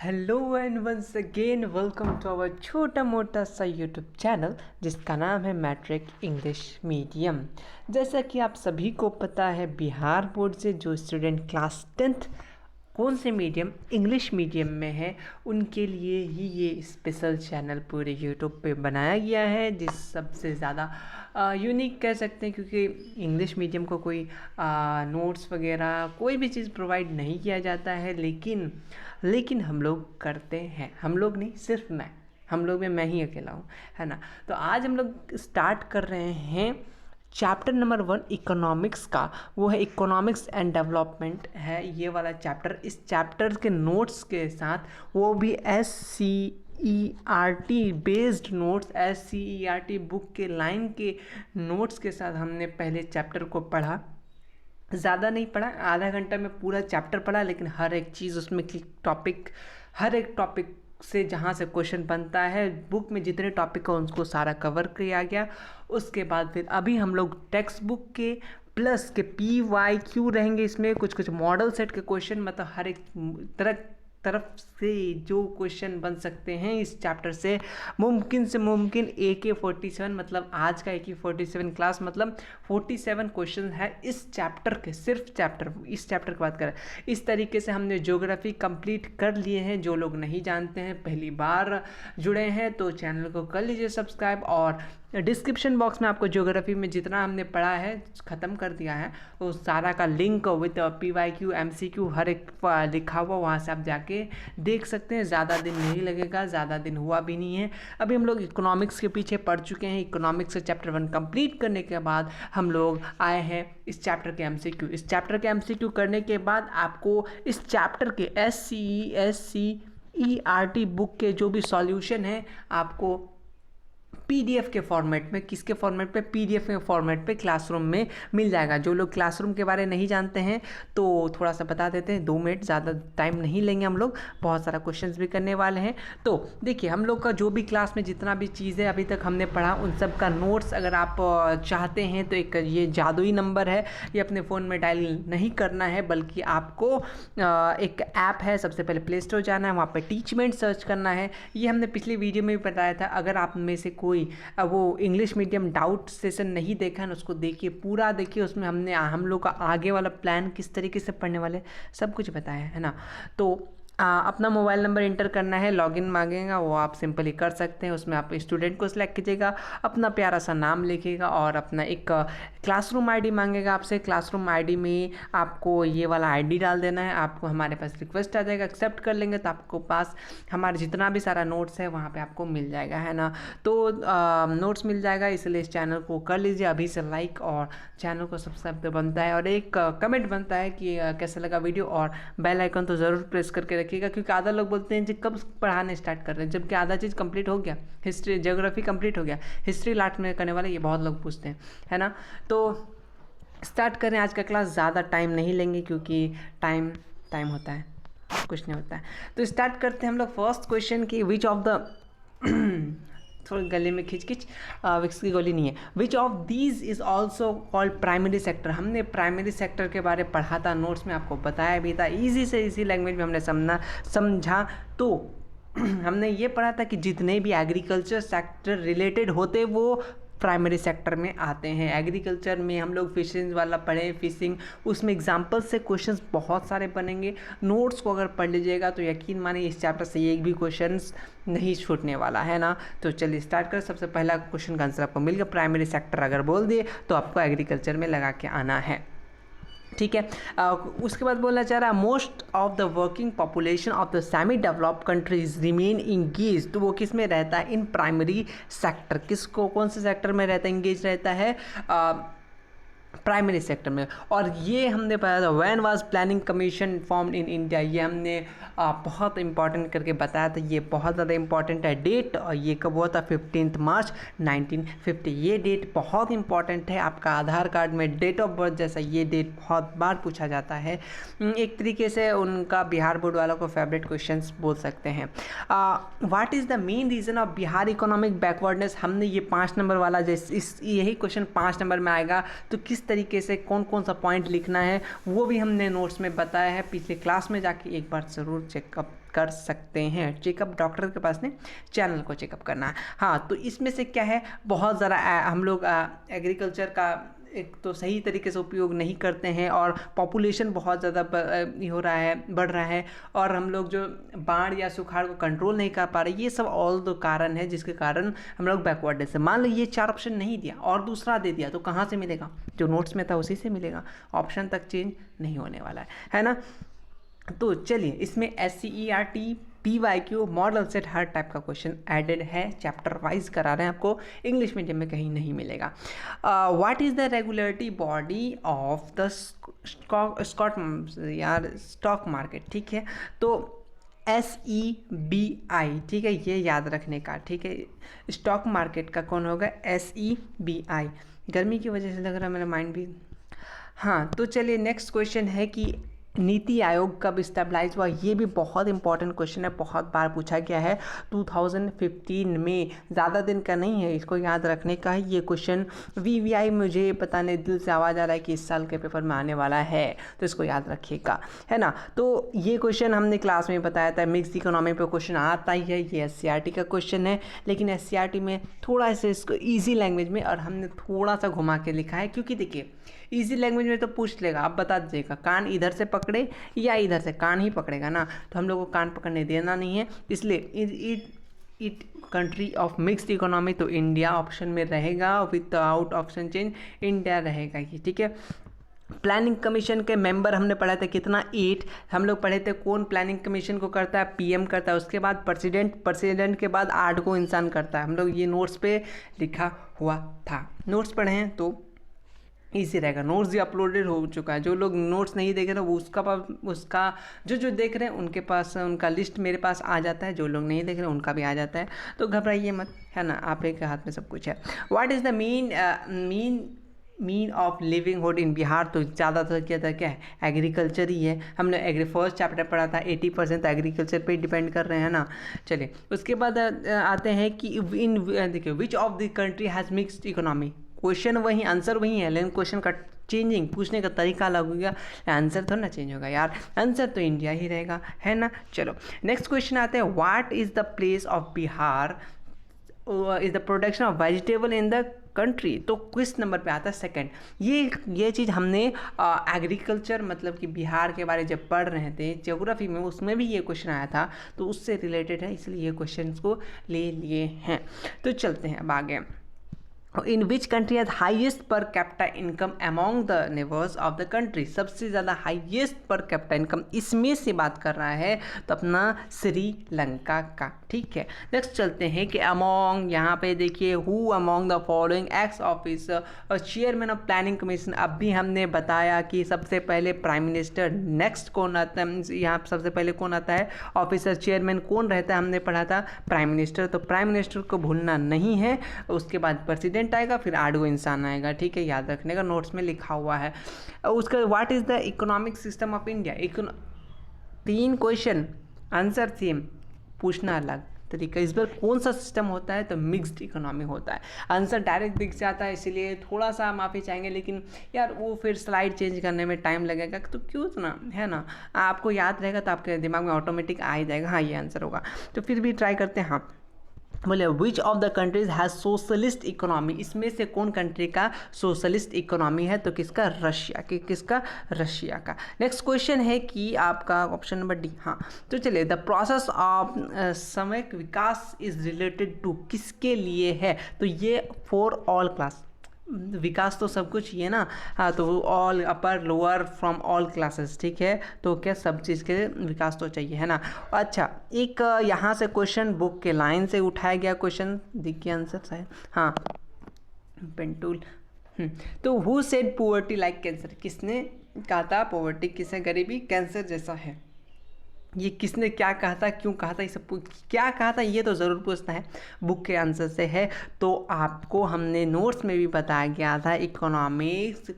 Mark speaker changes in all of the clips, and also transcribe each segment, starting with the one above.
Speaker 1: Hello and once again welcome to our छोटा मोटा सा यूट्यूब चैनल जिसका नाम है मैट्रिक इंग्लिश मीडियम। जैसा कि आप सभी को पता है, बिहार बोर्ड से जो स्टूडेंट क्लास 10th कौन से मीडियम इंग्लिश मीडियम में है उनके लिए ही ये स्पेशल चैनल पूरे यूट्यूब पे बनाया गया है, जिस सबसे ज़्यादा यूनिक कह सकते हैं, क्योंकि इंग्लिश मीडियम को कोई नोट्स वगैरह कोई भी चीज़ प्रोवाइड नहीं किया जाता है, लेकिन हम लोग करते हैं। हम लोग नहीं, सिर्फ हम लोग में मैं ही अकेला हूँ, है ना। तो आज हम लोग स्टार्ट कर रहे हैं चैप्टर नंबर 1 इकोनॉमिक्स का। वो है इकोनॉमिक्स एंड डेवलपमेंट है ये वाला चैप्टर। इस चैप्टर के नोट्स के साथ, वो भी SCERT based notes, SCERT book के लाइन के नोट्स के साथ हमने पहले चैप्टर को पढ़ा। ज़्यादा नहीं पढ़ा, आधा घंटा में पूरा चैप्टर पढ़ा, लेकिन हर एक चीज़ उसमें हर एक टॉपिक से जहाँ से क्वेश्चन बनता है, बुक में जितने टॉपिक है उनको सारा कवर किया गया। उसके बाद फिर अभी हम लोग टेक्स्ट बुक के प्लस के PYQ रहेंगे, इसमें कुछ मॉडल सेट के क्वेश्चन, मतलब हर एक तरफ से जो क्वेश्चन बन सकते हैं इस चैप्टर से मुमकिन से मुमकिन AK47, मतलब आज का AK47 क्लास, मतलब 47 क्वेश्चन है इस चैप्टर के, सिर्फ इस चैप्टर की बात करें। इस तरीके से हमने ज्योग्राफी कंप्लीट कर लिए हैं। जो लोग नहीं जानते हैं, पहली बार जुड़े हैं, तो चैनल को कर लीजिए सब्सक्राइब, और डिस्क्रिप्शन बॉक्स में आपको ज्योग्राफी में जितना हमने पढ़ा है, ख़त्म कर दिया है, वो सारा का लिंक विद PYQ MCQ हर एक लिखा हुआ, वहाँ से आप जाके देख सकते हैं। ज़्यादा दिन नहीं लगेगा, ज़्यादा दिन हुआ भी नहीं है। अभी हम लोग इकोनॉमिक्स के पीछे पढ़ चुके हैं। इकोनॉमिक्स से चैप्टर 1 कंप्लीट करने के बाद हम लोग आए हैं इस चैप्टर के MCQ। इस चैप्टर के MCQ करने के बाद आपको इस चैप्टर के SCERT बुक के जो भी सॉल्यूशन है आपको PDF के फॉर्मेट में, किसके फॉर्मेट पे, PDF के फॉर्मेट पे क्लासरूम में मिल जाएगा। जो लोग क्लासरूम के बारे नहीं जानते हैं तो थोड़ा सा बता देते हैं, 2 मिनट, ज़्यादा टाइम नहीं लेंगे हम लोग, बहुत सारा क्वेश्चंस भी करने वाले हैं। तो देखिए, हम लोग का जो भी क्लास में जितना भी चीज़ें अभी तक हमने पढ़ा, उन सब का नोट्स अगर आप चाहते हैं तो एक ये जादुई नंबर है, ये अपने फ़ोन में डायल नहीं करना है, बल्कि आपको एक ऐप है, सबसे पहले प्ले स्टोर जाना है, वहाँ पर टीचमेंट सर्च करना है। ये हमने पिछली वीडियो में भी बताया था। अगर आप में से कोई वो इंग्लिश मीडियम डाउट सेशन नहीं देखा है, उसको देखिए, पूरा देखिए। उसमें हमने हम लोग का आगे वाला प्लान किस तरीके से पढ़ने वाले सब कुछ बताया है ना। तो अपना मोबाइल नंबर इंटर करना है, लॉगिन मांगेगा, वो आप सिंपली कर सकते हैं। उसमें आप स्टूडेंट को सिलेक्ट कीजिएगा, अपना प्यारा सा नाम लिखिएगा, और अपना एक क्लासरूम आईडी मांगेगा आपसे। क्लासरूम आईडी में आपको ये वाला आईडी डाल देना है। आपको हमारे पास रिक्वेस्ट आ जाएगा, एक्सेप्ट कर लेंगे तो आपको पास हमारे जितना भी सारा नोट्स है वहाँ पे आपको मिल जाएगा, है ना। तो नोट्स मिल जाएगा, इसलिए इस चैनल को कर लीजिए अभी से लाइक, और चैनल को सब्सक्राइब तो बनता है, और एक कमेंट बनता है कि कैसा लगा वीडियो, और बेल आइकन तो ज़रूर प्रेस करके रखिएगा, क्योंकि आधा लोग बोलते हैं जी कब पढ़ाने स्टार्ट कर रहे हैं, जबकि आधा चीज़ कंप्लीट हो गया, हिस्ट्री ज्योग्राफी कंप्लीट हो गया, हिस्ट्री लास्ट में करने वाले, ये बहुत लोग पूछते हैं, है ना। तो स्टार्ट करें आज का क्लास। ज़्यादा टाइम नहीं लेंगे, क्योंकि टाइम होता है, कुछ नहीं होता है। तो स्टार्ट करते हैं हम लोग फर्स्ट क्वेश्चन की। विच ऑफ द थोड़ी गले में खिच विक्स की गोली नहीं है। Which of these is also called primary sector. हमने प्राइमरी सेक्टर के बारे पढ़ा था, नोट्स में आपको बताया भी था, ईजी से ईजी लैंग्वेज में हमने समझा। तो हमने ये पढ़ा था कि जितने भी एग्रीकल्चर सेक्टर रिलेटेड होते वो प्राइमरी सेक्टर में आते हैं। एग्रीकल्चर में हम लोग फिशिंग वाला पढ़े, फिशिंग, उसमें एग्जाम्पल से क्वेश्चंस बहुत सारे बनेंगे। नोट्स को अगर पढ़ लीजिएगा तो यकीन मानिए इस चैप्टर से एक भी क्वेश्चंस नहीं छूटने वाला, है ना। तो चलिए स्टार्ट कर। सबसे पहला क्वेश्चन का आंसर आपको मिल गया। प्राइमरी सेक्टर अगर बोल दिए तो आपको एग्रीकल्चर में लगा के आना है, ठीक है। उसके बाद बोलना चाह रहा है, most of the working population of the semi developed countries remain engage. तो वो किस में रहता है? In primary sector. किसको, कौन से सेक्टर में रहता है, इंगेज रहता है? प्राइमरी सेक्टर में। और ये हमने पढ़ा था, when was planning commission formed in India. ये हमने बहुत इंपॉर्टेंट करके बताया था, ये बहुत ज़्यादा इंपॉर्टेंट है डेट। और ये कब हुआ था? 15 मार्च 1950। ये डेट बहुत इंपॉर्टेंट है। आपका आधार कार्ड में डेट ऑफ बर्थ जैसा ये डेट बहुत बार पूछा जाता है। एक तरीके से उनका बिहार बोर्ड वालों को फेवरेट क्वेश्चन बोल सकते हैं। What is the main reason of Bihar economic backwardness. हमने ये 5 नंबर वाला, जैसे यही क्वेश्चन 5 नंबर में आएगा, तो किस किस तरीके से कौन कौन सा पॉइंट लिखना है वो भी हमने नोट्स में बताया है, पिछले क्लास में जाके एक बार ज़रूर चेकअप कर सकते हैं। चेकअप डॉक्टर के पास नहीं, चैनल को चेकअप करना है। हाँ, तो इसमें से क्या है, बहुत ज़रा हम लोग एग्रीकल्चर का एक तो सही तरीके से उपयोग नहीं करते हैं और पॉपुलेशन बहुत ज़्यादा हो रहा है, बढ़ रहा है, और हम लोग जो बाढ़ या सुखाड़ को कंट्रोल नहीं कर पा रहे, ये सब ऑल दो कारण है जिसके कारण हम लोग बैकवर्ड है। मान लो ये 4 ऑप्शन नहीं दिया और दूसरा दे दिया तो कहाँ से मिलेगा, जो नोट्स में था उसी से मिलेगा, ऑप्शन तक चेंज नहीं होने वाला है ना। तो चलिए, इसमें SCERT PYQ मॉडल सेट हर टाइप का क्वेश्चन एडेड है, चैप्टर वाइज करा रहे हैं आपको, इंग्लिश मीडियम में कहीं नहीं मिलेगा। What is the regulatory body of the stock market, ठीक है, तो SEBI, ठीक है, ये याद रखने का, ठीक है, स्टॉक मार्केट का कौन होगा, SEBI। गर्मी की वजह से लग रहा है मेरा माइंड भी। हाँ, तो चलिए नेक्स्ट क्वेश्चन है कि नीति आयोग कब स्टेबलाइज हुआ, ये भी बहुत इंपॉर्टेंट क्वेश्चन है, बहुत बार पूछा गया है, 2015 में, ज़्यादा दिन का नहीं है, इसको याद रखने का है ये क्वेश्चन। VVI मुझे पता नहीं, दिल से आवाज़ आ रहा है कि इस साल के पेपर में आने वाला है, तो इसको याद रखिएगा, है ना। तो ये क्वेश्चन हमने क्लास में बताया था, मिक्स इकोनॉमी पे क्वेश्चन आता ही है, ये SCERT का क्वेश्चन है, लेकिन SCERT में थोड़ा सा इसको ईजी लैंग्वेज में और हमने थोड़ा सा घुमा के लिखा है, क्योंकि देखिए इजी लैंग्वेज में तो पूछ लेगा, आप बता दीजिएगा कान इधर से पकड़े या इधर से, कान ही पकड़ेगा ना, तो हम लोग को कान पकड़ने देना नहीं है, इसलिए it country of mixed economy, तो इंडिया ऑप्शन में रहेगा, विदाउट ऑप्शन चेंज इंडिया रहेगा ये, ठीक है। प्लानिंग कमीशन के मेंबर हमने पढ़ा था कितना, 8 हम लोग पढ़े थे। कौन प्लानिंग कमीशन को करता है, PM करता है, उसके बाद प्रेसिडेंट के बाद 8 को इंसान करता है, हम लोग ये नोट्स पे लिखा हुआ था, नोट्स पढ़े हैं तो ईजी रहेगा। नोट्स भी अपलोडेड हो चुका है, जो लोग नोट्स नहीं देख रहे वो उसका जो देख रहे हैं उनके पास उनका लिस्ट मेरे पास आ जाता है, जो लोग नहीं देख रहे उनका भी आ जाता है, तो घबराइए मत, है ना, आप एक हाथ में सब कुछ है। What is the mean of livelihood in Bihar, तो ज़्यादातर क्या है, एग्रीकल्चर ही है। हमने फर्स्ट चैप्टर पढ़ा था, 80% एग्रीकल्चर पे डिपेंड कर रहे हैं ना। चलिए, उसके बाद आते हैं कि देखिए which of the country has mixed economy, question वही, आंसर वही है, लेकिन क्वेश्चन का चेंजिंग, पूछने का तरीका अलग होगा, आंसर थोड़ा ना चेंज होगा यार, आंसर तो इंडिया ही रहेगा, है ना। चलो नेक्स्ट क्वेश्चन आते हैं, what is the place of Bihar is the production of vegetable in the country, तो किस नंबर पे आता है, सेकंड। ये चीज़ हमने एग्रीकल्चर मतलब कि बिहार के बारे जब पढ़ रहे थे ज्योग्राफी में, उसमें भी ये क्वेश्चन आया था, तो उससे रिलेटेड है, इसलिए ये क्वेश्चन को ले लिए हैं। तो चलते हैं अब आगे। In which country has highest per capita income among the neighbours of the country, सबसे ज़्यादा हाइएस्ट पर कैपिटा इनकम इसमें से बात कर रहा है तो अपना श्रीलंका का, ठीक है। नेक्स्ट चलते हैं कि अमॉन्ग, यहाँ पे देखिए who among the following x officer और चेयरमैन ऑफ प्लानिंग कमीशन, अब भी हमने बताया कि सबसे पहले प्राइम मिनिस्टर, नेक्स्ट कौन आता है, यहाँ सबसे पहले कौन आता है, ऑफिसर, चेयरमैन कौन रहता है, हमने पढ़ा था प्राइम मिनिस्टर, तो प्राइम मिनिस्टर को भूलना नहीं है। उसके बाद प्रेसिडेंट आएगा, फिर 8 गो इंसान आएगा, ठीक है, याद रखने का, नोट्स में लिखा हुआ है। उसका what is the economic system of India, 3 question, answer same, पूछना अलग तरीका। इस बार कौन सा सिस्टम होता है, तो मिक्स्ड इकोनॉमी होता है। आंसर डायरेक्ट दिख जाता है, इसलिए थोड़ा सा माफ़ी चाहेंगे, लेकिन यार वो फिर स्लाइड चेंज करने में टाइम लगेगा, तो क्यों ना, है ना, आपको याद रहेगा तो आपके दिमाग में ऑटोमेटिक आ ही जाएगा, हाँ ये आंसर होगा, तो फिर भी ट्राई करते हैं। हाँ, बोले which of the countries has socialist economy, इसमें से कौन कंट्री का सोशलिस्ट इकोनॉमी है, तो किसका, रशिया की, किसका, रशिया का। नेक्स्ट क्वेश्चन है कि आपका ऑप्शन नंबर डी। हाँ, तो चलिए, द प्रोसेस ऑफ सामूहिक विकास इज रिलेटेड टू, किसके लिए है, तो ये फॉर ऑल क्लास, विकास तो सब कुछ ही है ना, हाँ, तो all, upper lower from all classes, ठीक है, तो क्या सब चीज़ के विकास तो चाहिए, है ना। अच्छा, एक यहाँ से क्वेश्चन बुक के लाइन से उठाया गया क्वेश्चन, देखिए आंसर शायद, हाँ, पेंटूल, तो who said poverty like cancer, किसने कहा था पॉवर्टी, किसने गरीबी कैंसर जैसा है, ये किसने क्या कहा था, क्यों कहा था, ये सब क्या कहा था, ये तो ज़रूर पूछना है, बुक के आंसर से है। तो आपको हमने नोट्स में भी बताया गया था, इकोनॉमिक्स से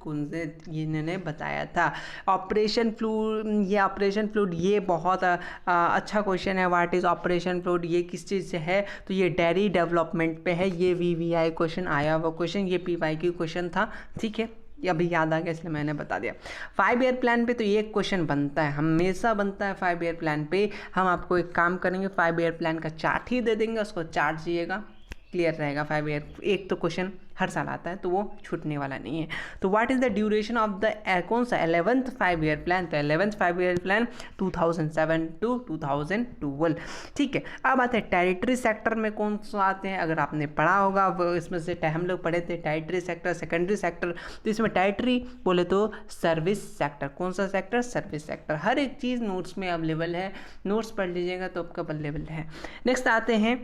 Speaker 1: इन्होंने बताया था। ऑपरेशन फ्लूड, ये बहुत अच्छा क्वेश्चन है। व्हाट इज़ ऑपरेशन फ्लूड, ये किस चीज़ से है, तो ये डेयरी डेवलपमेंट पे है, ये VVI क्वेश्चन आया हुआ क्वेश्चन, ये PYQ क्वेश्चन था, ठीक है। ये अभी याद आ गया इसलिए मैंने बता दिया। 5 ईयर प्लान पे तो ये क्वेश्चन बनता है, हमेशा बनता है 5 ईयर प्लान पे। हम आपको एक काम करेंगे, 5 ईयर प्लान का चार्ट ही दे देंगे, उसको चार्ट चाहिएगा, क्लियर रहेगा। 5 ईयर एक तो क्वेश्चन हर साल आता है तो वो छूटने वाला नहीं है। तो what is the duration of the कौन सा 11th 5 ईयर प्लान? तो 11th 5 ईयर प्लान 2007 to 2012। ठीक है, अब आते हैं टेरिटरी सेक्टर में कौन सा आते हैं। अगर आपने पढ़ा होगा वो इसमें से हम लोग पढ़े थे टेरिटरी सेक्टर, सेकेंडरी सेक्टर। तो इसमें टेरिटरी बोले तो सर्विस सेक्टर। कौन सा सेक्टर? Service sector. हर एक चीज़ नोट्स में अवेलेबल है, नोट्स पढ़ लीजिएगा तो आपका अवेलेबल है। नेक्स्ट आते हैं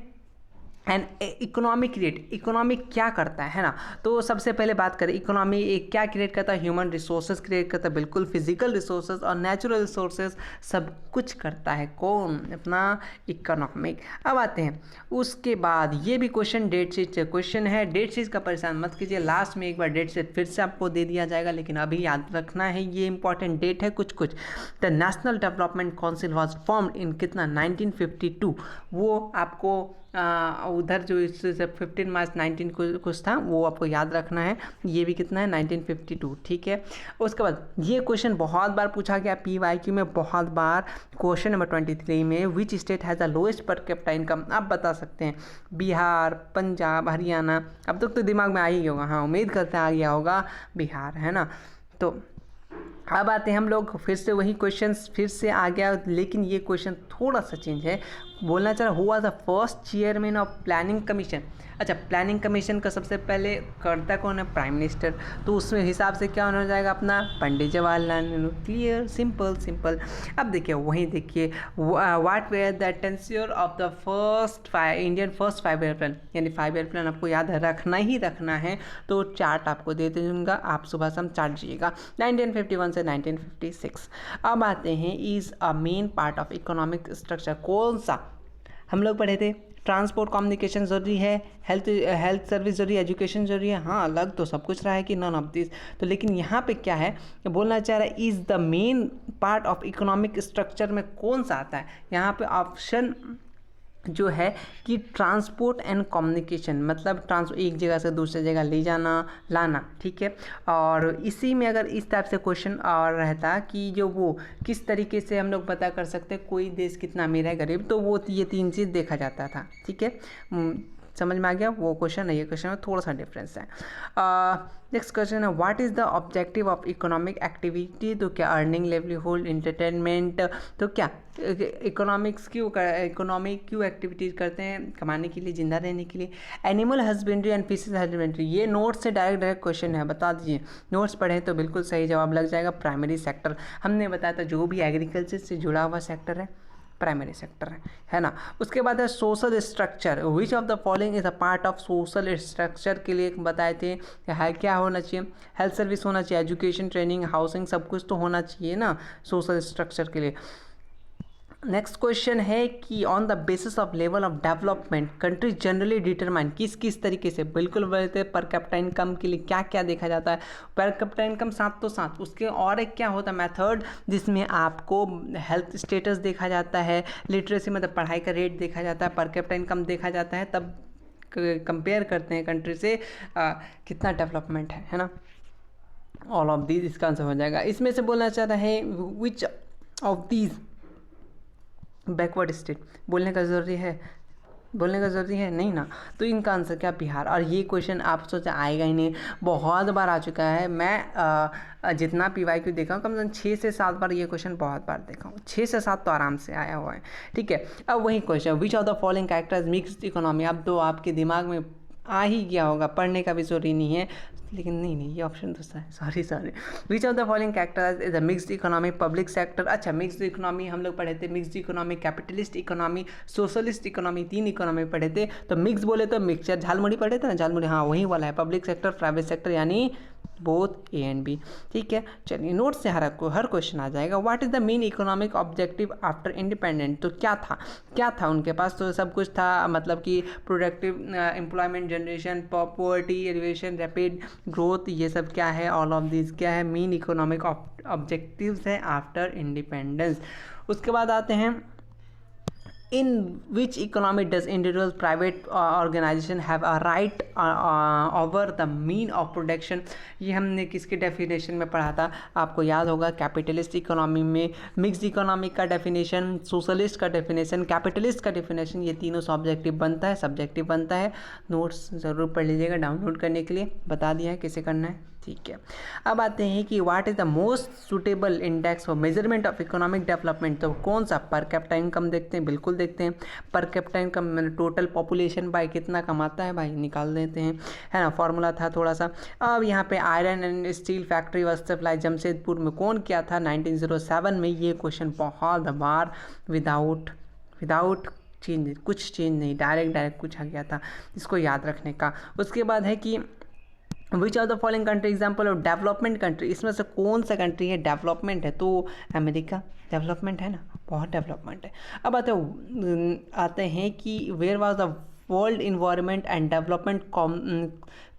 Speaker 1: एंड इकोनॉमिक क्रिएट। इकोनॉमिक क्या करता है ना, तो सबसे पहले बात करें इकोनॉमी एक क्या क्रिएट करता है? ह्यूमन रिसोर्सेज क्रिएट करता है, बिल्कुल फिजिकल रिसोर्सेज और नेचुरल रिसोर्सेज सब कुछ करता है कौन? अपना इकोनॉमिक। अब आते हैं उसके बाद ये भी क्वेश्चन डेट शीट से क्वेश्चन है। डेट शीट का परेशान मत कीजिए, लास्ट में एक बार डेट शीट फिर से आपको दे दिया जाएगा, लेकिन अभी याद रखना है ये इंपॉर्टेंट डेट है कुछ। The national development council was formed in कितना? 1952। वो आपको उधर जो इससे 15 मार्च 19 कुछ था वो आपको याद रखना है। ये भी कितना है? 1952। ठीक है, उसके बाद ये क्वेश्चन बहुत बार पूछा गया PYQ में, बहुत बार। क्वेश्चन नंबर 23 में which state has the lowest पर कैपिटा इनकम? आप बता सकते हैं बिहार, पंजाब, हरियाणा। अब तक तो दिमाग में आ ही होगा, हाँ उम्मीद करते हैं आ गया होगा, बिहार है ना। तो अब आते हैं हम लोग फिर से वही क्वेश्चंस फिर से आ गया, लेकिन ये क्वेश्चन थोड़ा सा चेंज है। बोलना चाह रहा हुआ the first chairman of planning commission. अच्छा, प्लानिंग कमीशन का सबसे पहले करता कौन है? Prime minister. तो उसमें हिसाब से क्या होना जाएगा अपना? पंडित जवाहरलाल नेहरू। Clear, simple. अब देखिए वहीं देखिए what where the tenure of the Indian first 5 year plan. यानी 5 ईयर प्लान आपको याद रखना ही रखना है, तो चार्ट आपको दे दूँगा, आप सुबह शाम चार्ट दीजिएगा। 1951 से 1956। अब आते हैं is a main part of economic structure. कौन सा हम लोग पढ़े थे? ट्रांसपोर्ट कम्युनिकेशन जरूरी है, हेल्थ सर्विस जरूरी है, एजुकेशन जरूरी है। हाँ, अलग तो सब कुछ रहा है कि नॉन ऑफ दिस। तो लेकिन यहाँ पे क्या है बोलना चाह रहा है is the main part of economic structure में कौन सा आता है? यहाँ पे ऑप्शन जो है कि ट्रांसपोर्ट एंड कम्युनिकेशन, मतलब एक जगह से दूसरी जगह ले जाना लाना। ठीक है, और इसी में अगर इस टाइप से क्वेश्चन और रहता कि जो वो किस तरीके से हम लोग पता कर सकते हैं कोई देश कितना अमीर है गरीब, तो वो ये 3 चीज़ देखा जाता था। ठीक है, समझ में आ गया वो क्वेश्चन है। ये क्वेश्चन में थोड़ा सा डिफरेंस है। नेक्स्ट क्वेश्चन है what is the objective of economic activity? तो क्या अर्निंग, लिवलीहुड, एंटरटेनमेंट। तो क्या इकोनॉमिक क्यों एक्टिविटीज़ करते हैं? कमाने के लिए, जिंदा रहने के लिए। Animal husbandry and fishes husbandry, ये नोट से डायरेक्ट क्वेश्चन है, बता दीजिए। नोट्स पढ़े तो बिल्कुल सही जवाब लग जाएगा। प्राइमरी सेक्टर हमने बताया था, जो भी एग्रीकल्चर से जुड़ा हुआ सेक्टर है प्राइमरी सेक्टर है ना। उसके बाद है social structure. Which of the following is a part of social structure के लिए बताए थे क्या होना चाहिए? हेल्थ सर्विस होना चाहिए, एजुकेशन, ट्रेनिंग, हाउसिंग, सब कुछ तो होना चाहिए ना सोशल स्ट्रक्चर के लिए। नेक्स्ट क्वेश्चन है कि on the basis of level of development country generally determine, किस तरीके से? बिल्कुल बोलते पर कैपिटा इनकम के लिए क्या क्या देखा जाता है? पर कैपिटा इनकम साथ तो साथ उसके और एक क्या होता है मेथड, जिसमें आपको हेल्थ स्टेटस देखा जाता है, लिटरेसी मतलब पढ़ाई का रेट देखा जाता है, पर कैपिटा इनकम देखा जाता है, तब कंपेयर करते हैं कंट्री से कितना डेवलपमेंट है ना। ऑल ऑफ दीज इसका आंसर हो जाएगा। इसमें से बोलना चाहता है which of these backward state, बोलने का ज़रूरी है नहीं ना। तो इनका आंसर क्या? बिहार। और ये क्वेश्चन आप सोचा आएगा ही नहीं, बहुत बार आ चुका है। मैं जितना PYQ देखा हूँ कम से कम 6 से 7 बार ये क्वेश्चन बहुत बार देखा हूँ। 6 से 7 तो आराम से आया हुआ है। ठीक है, अब वही question which of the following characters mixed economy. अब तो आपके दिमाग में आ ही गया होगा, पढ़ने का भी जरूरी नहीं है, लेकिन नहीं ये ऑप्शन दूसरा है, sorry. Which of the following characters is a mixed economy? Public sector. अच्छा, मिक्स्ड इकोनॉमी हम लोग पढ़े थे, mixed economy, capitalist economy, socialist economy, 3 economy पढ़े थे। तो मिक्स बोले तो मिक्सचर, झालमुड़ी पढ़े थे ना, झालमुड़ी, हाँ वही वाला है। पब्लिक सेक्टर, प्राइवेट सेक्टर, यानी बोथ A and B। ठीक है, चलिए नोट से हर क्वेश्चन आ जाएगा। What is the main economic objective after independent? तो क्या था उनके पास? तो सब कुछ था, मतलब कि productive employment generation, poverty alleviation, rapid growth, ये सब क्या है? ऑल ऑफ दिस क्या है? मेन इकोनॉमिक ऑब्जेक्टिव्स है आफ्टर इंडिपेंडेंस। उसके बाद आते हैं in which economy does individual private organisation have a right over the mean of production. ये हमने किसके डेफिनेशन में पढ़ा था, आपको याद होगा, कैपिटलिस्ट इकोनॉमी में मिक्स्ड इकोनॉमिक का डेफिनेशन, सोशलिस्ट का डेफिनेशन, कैपिटलिस्ट का डेफिनेशन, ये तीनों सब्जेक्टिव बनता है। नोट्स ज़रूर पढ़ लीजिएगा, डाउनलोड करने के लिए बता दिया है कैसे करना है, ठीक है। अब आते हैं कि what is the most suitable index for measurement of economic development. तो कौन सा, पर कैपिटा इनकम देखते हैं, बिल्कुल देखते हैं। पर कैपिटा इनकम मैंने टोटल पॉपुलेशन बाय कितना कमाता है भाई, निकाल देते हैं, है ना, फॉर्मूला था थोड़ा सा। अब यहाँ पे iron and steel factory was supply Jamshedpur में कौन किया था, 1907 में। ये क्वेश्चन बहुत बार विदाउट चेंज, कुछ चेंज नहीं, डायरेक्ट पूछा गया था, इसको याद रखने का। उसके बाद है कि which of the following country example of development country, इसमें से कौन सा कंट्री है डेवलपमेंट है, तो अमेरिका डेवलपमेंट है ना, बहुत डेवलपमेंट है। अब आते हैं कि where was the world environment and development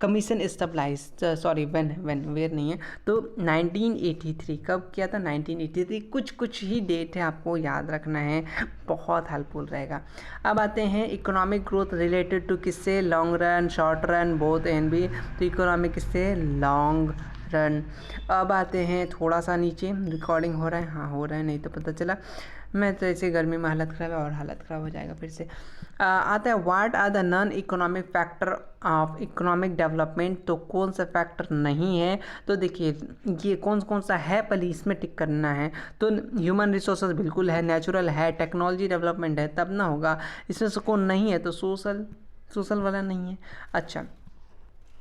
Speaker 1: commission stabilized, sorry when where नहीं है, तो 1983 कब किया था, 1983। कुछ ही डेट है, आपको याद रखना है, बहुत हेल्पफुल रहेगा। अब आते हैं इकोनॉमिक ग्रोथ रिलेटेड टू किससे, long run, short run, both and B. तो इकोनॉमिक किससे, लॉन्ग रन। अब आते हैं थोड़ा सा नीचे, रिकॉर्डिंग हो रहा है, हाँ हो रहा है, नहीं तो पता चला, मैं तो ऐसे गर्मी में हालत ख़राब है और हालत ख़राब हो जाएगा फिर से। आता है what are the non economic factor of economic development. तो कौन सा फैक्टर नहीं है, तो देखिए ये कौन सा है, पहले इसमें टिक करना है। तो ह्यूमन रिसोर्सेज बिल्कुल है, नेचुरल है, टेक्नोलॉजी डेवलपमेंट है, तब ना होगा। इसमें से कौन नहीं है, तो सोशल वाला नहीं है। अच्छा,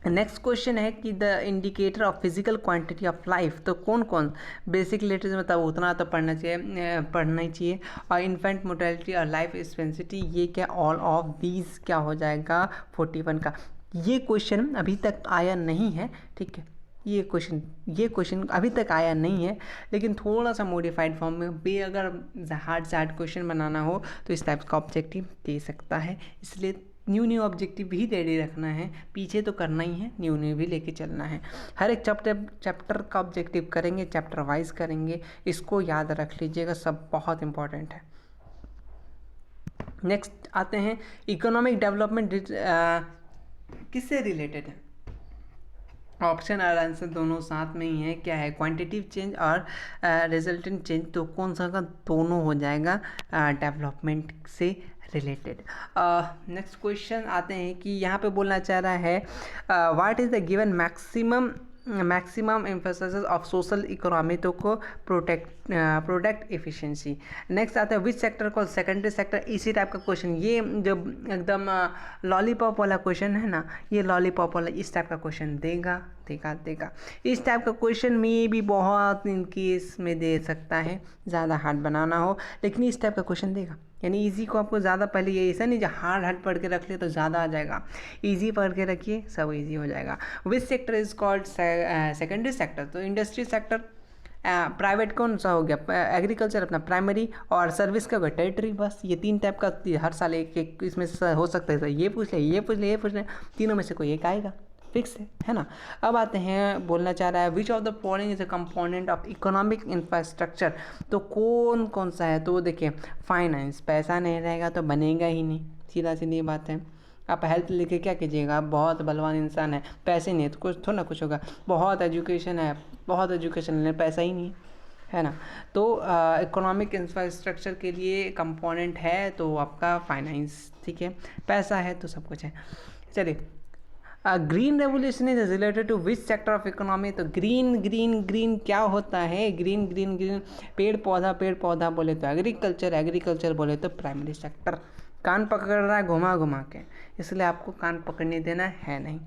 Speaker 1: नेक्स्ट क्वेश्चन है कि the indicator of physical quantity of life. तो कौन बेसिक लिटरेचर में, तब उतना तो पढ़ना ही चाहिए। और इन्फेंट मोर्टेलिटी और लाइफ एक्सपेंसिटी, ये क्या, ऑल ऑफ दीज क्या हो जाएगा 41 का। ये क्वेश्चन अभी तक आया नहीं है, ठीक है, ये क्वेश्चन अभी तक आया नहीं है, लेकिन थोड़ा सा मॉडिफाइड फॉर्म में भी अगर हार्ड से हार्ड क्वेश्चन बनाना हो तो इस टाइप का ऑब्जेक्टिव दे सकता है। इसलिए न्यू ऑब्जेक्टिव भी रेडी रखना है, पीछे तो करना ही है, न्यू भी लेके चलना है। हर एक चैप्टर का ऑब्जेक्टिव करेंगे, चैप्टर वाइज करेंगे, इसको याद रख लीजिएगा, सब बहुत इंपॉर्टेंट है। नेक्स्ट आते हैं इकोनॉमिक डेवलपमेंट किससे रिलेटेड है। ऑप्शन और आंसर दोनों साथ में ही है, क्या है, क्वांटिटिव चेंज और रिजल्टेंट चेंज। तो कौन सा का दोनों हो जाएगा डेवलपमेंट से रिलेटेड। नेक्स्ट क्वेश्चन आते हैं कि यहाँ पे बोलना चाह रहा है what is the given maximum emphasis of social economy, तो को प्रोडक्ट एफिशिएंसी। नेक्स्ट आता है which sector call secondary sector. इसी टाइप का क्वेश्चन, ये जब एकदम लॉलीपॉप वाला क्वेश्चन है ना, ये लॉलीपॉप वाला इस टाइप का क्वेश्चन देगा। इस टाइप का क्वेश्चन में भी बहुत इनकी इसमें दे सकता है, ज़्यादा हार्ड बनाना हो, लेकिन इस टाइप का क्वेश्चन देगा। यानी इजी को आपको ज़्यादा पहले, ये ऐसा नहीं जो हार्ड पढ़ के रख ले तो ज़्यादा आ जाएगा, इजी पढ़ के रखिए, सब इजी हो जाएगा। Which sector is called secondary sector. तो इंडस्ट्री सेक्टर, प्राइवेट कौन सा हो गया, एग्रीकल्चर अपना प्राइमरी, और सर्विस का हो गया टेरिटरी। बस ये तीन टाइप का हर साल एक इसमें हो सकता है, ये पूछ ले, तीनों में से कोई एक आएगा, फिक्स है ना। अब आते हैं, बोलना चाह रहा है which of the following is a component of economic infrastructure. तो कौन सा है, तो देखिए फाइनेंस, पैसा नहीं रहेगा तो बनेगा ही नहीं, सीधी बात है। आप हेल्थ लेके क्या कीजिएगा, आप बहुत बलवान इंसान है, पैसे नहीं है तो कुछ थोड़ा ना कुछ होगा। बहुत एजुकेशन है, पैसा ही नहीं है ना। तो इकोनॉमिक इंफ्रास्ट्रक्चर के लिए कंपोनेंट है तो आपका फाइनेंस, ठीक है, पैसा है तो सब कुछ है। चलिए, green revolution is related to which sector of economy. तो ग्रीन क्या होता है, ग्रीन पेड़ पौधा बोले तो एग्रीकल्चर बोले तो प्राइमरी सेक्टर। कान पकड़ रहा है घुमा के, इसलिए आपको कान पकड़ने देना है नहीं।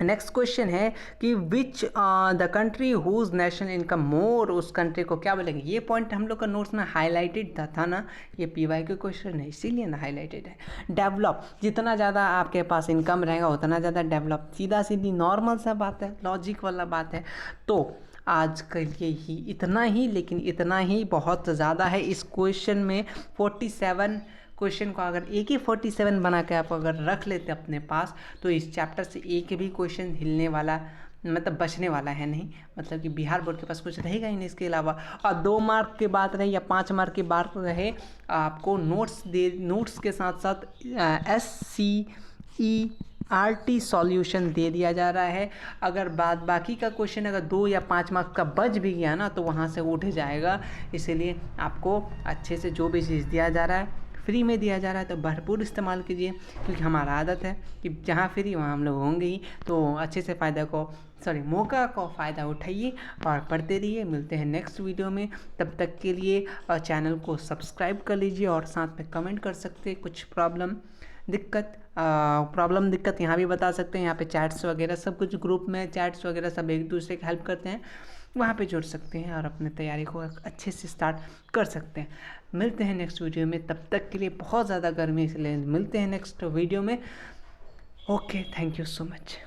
Speaker 1: नेक्स्ट क्वेश्चन है कि which the country whose national income more, उस कंट्री को क्या बोलेंगे। ये पॉइंट हम लोग का नोट्स में हाईलाइटेड था ना, ये पीवाई के क्वेश्चन है इसीलिए ना हाईलाइटेड है। डेवलप, जितना ज़्यादा आपके पास इनकम रहेगा उतना ज़्यादा डेवलप, सीधी नॉर्मल सा बात है, लॉजिक वाला बात है। तो आज के लिए ही इतना ही, लेकिन इतना ही बहुत ज़्यादा है। इस क्वेश्चन में 47 क्वेश्चन को अगर एक ही 47 बना के आप अगर रख लेते अपने पास, तो इस चैप्टर से एक भी क्वेश्चन हिलने वाला मतलब बचने वाला है नहीं, मतलब कि बिहार बोर्ड के पास कुछ रहेगा ही नहीं इसके अलावा। और 2 मार्क की बात रहे या 5 मार्क की बात रहे, आपको नोट्स के साथ साथ SCERT सॉल्यूशन दे दिया जा रहा है। अगर बाकी का क्वेश्चन अगर 2 या 5 मार्क का बच भी गया ना तो वहाँ से उठ जाएगा। इसीलिए आपको अच्छे से जो भी चीज़ दिया जा रहा है, फ्री में दिया जा रहा है, तो भरपूर इस्तेमाल कीजिए, क्योंकि हमारा आदत है कि जहाँ फ्री वहाँ हम लोग होंगे ही। तो अच्छे से मौका का फ़ायदा उठाइए और पढ़ते रहिए। मिलते हैं नेक्स्ट वीडियो में, तब तक के लिए चैनल को सब्सक्राइब कर लीजिए और साथ में कमेंट कर सकते हैं। कुछ दिक्कत यहाँ भी बता सकते हैं। यहाँ पे चैट्स वगैरह सब कुछ ग्रुप में चैट्स वगैरह सब एक दूसरे की हेल्प करते हैं, वहाँ पे जुड़ सकते हैं और अपने तैयारी को अच्छे से स्टार्ट कर सकते हैं। मिलते हैं नेक्स्ट वीडियो में, तब तक के लिए बहुत ज़्यादा गर्मी, इसलिए मिलते हैं नेक्स्ट वीडियो में। Okay, thank you so much.